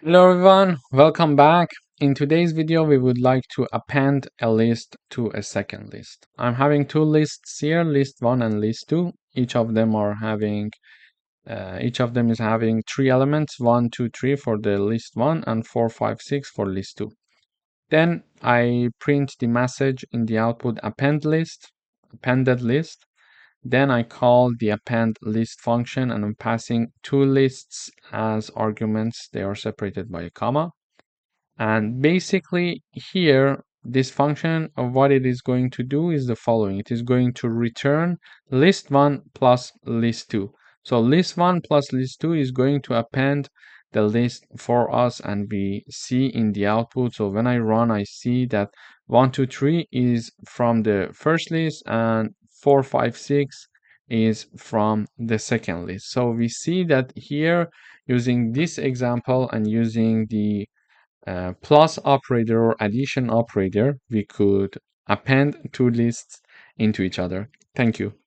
Hello everyone, welcome back. In today's video, we would like to append a list to a second list. I'm having two lists here, list 1 and list 2. Each of them is having three elements, 1, 2, 3 for the list 1 and 4, 5, 6 for list 2. Then I print the message in the output appended list. Then I call the append list function and I'm passing two lists as arguments. They are separated by a comma. And basically here, this function of what it is going to do is the following. It is going to return list 1 plus list 2. So list 1 plus list 2 is going to append the list for us, and we see in the output. So when I run, I see that 1, 2, 3 is from the first list and 4, 5, 6 is from the second list. So we see that here, using this example and using the plus operator or addition operator, we could append two lists into each other. Thank you.